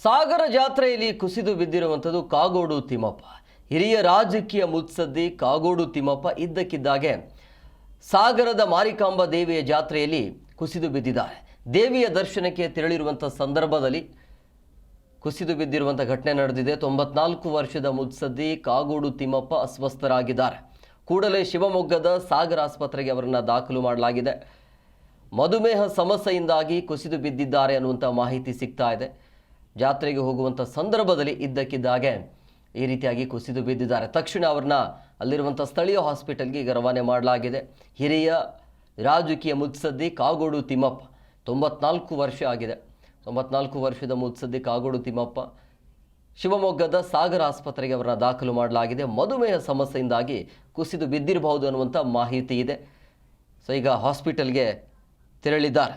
ಸಾಗರ ಜಾತ್ರೆಯಲ್ಲಿ ಕುಸಿದು ಬಿದ್ದಿರುವಂಥದ್ದು ಕಾಗೋಡು ತಿಮ್ಮಪ್ಪ. ಹಿರಿಯ ರಾಜಕೀಯ ಮುತ್ಸದ್ದಿ ಕಾಗೋಡು ತಿಮ್ಮಪ್ಪ ಇದ್ದಕ್ಕಿದ್ದಾಗೆ ಸಾಗರದ ಮಾರಿಕಾಂಬ ದೇವಿಯ ಜಾತ್ರೆಯಲ್ಲಿ ಕುಸಿದು ಬಿದ್ದಿದ್ದಾರೆ. ದೇವಿಯ ದರ್ಶನಕ್ಕೆ ತೆರಳಿರುವಂಥ ಸಂದರ್ಭದಲ್ಲಿ ಕುಸಿದು ಬಿದ್ದಿರುವಂಥ ಘಟನೆ ನಡೆದಿದೆ. 94 ವರ್ಷದ ಮುತ್ಸದ್ದಿ ಕಾಗೋಡು ತಿಮ್ಮಪ್ಪ ಅಸ್ವಸ್ಥರಾಗಿದ್ದಾರೆ. ಕೂಡಲೇ ಶಿವಮೊಗ್ಗದ ಸಾಗರ ಆಸ್ಪತ್ರೆಗೆ ಅವರನ್ನು ದಾಖಲು ಮಾಡಲಾಗಿದೆ. ಮಧುಮೇಹ ಸಮಸ್ಯೆಯಿಂದಾಗಿ ಕುಸಿದು ಬಿದ್ದಿದ್ದಾರೆ ಅನ್ನುವಂಥ ಮಾಹಿತಿ ಸಿಗ್ತಾ ಇದೆ. ಜಾತ್ರೆಗೆ ಹೋಗುವಂಥ ಸಂದರ್ಭದಲ್ಲಿ ಇದ್ದಕ್ಕಿದ್ದಾಗೆ ಈ ರೀತಿಯಾಗಿ ಕುಸಿದು ಬಿದ್ದಿದ್ದಾರೆ. ತಕ್ಷಣ ಅವ್ರನ್ನ ಅಲ್ಲಿರುವಂಥ ಸ್ಥಳೀಯ ಹಾಸ್ಪಿಟಲ್ಗೆ ಈಗ ರವಾನೆ ಮಾಡಲಾಗಿದೆ. ಹಿರಿಯ ರಾಜಕೀಯ ಮುತ್ಸದ್ದಿ ಕಾಗೋಡು ತಿಮ್ಮಪ್ಪ 94 ವರ್ಷ ಆಗಿದೆ. 94 ವರ್ಷದ ಮುತ್ಸದ್ದಿ ಕಾಗೋಡು ತಿಮ್ಮಪ್ಪ ಶಿವಮೊಗ್ಗದ ಸಾಗರ ಆಸ್ಪತ್ರೆಗೆ ಅವರನ್ನ ದಾಖಲು ಮಾಡಲಾಗಿದೆ. ಮಧುಮೇಹ ಸಮಸ್ಯೆಯಿಂದಾಗಿ ಕುಸಿದು ಬಿದ್ದಿರಬಹುದು ಅನ್ನುವಂಥ ಮಾಹಿತಿ ಇದೆ. ಸೊ ಈಗ ಹಾಸ್ಪಿಟಲ್ಗೆ ತೆರಳಿದ್ದಾರೆ.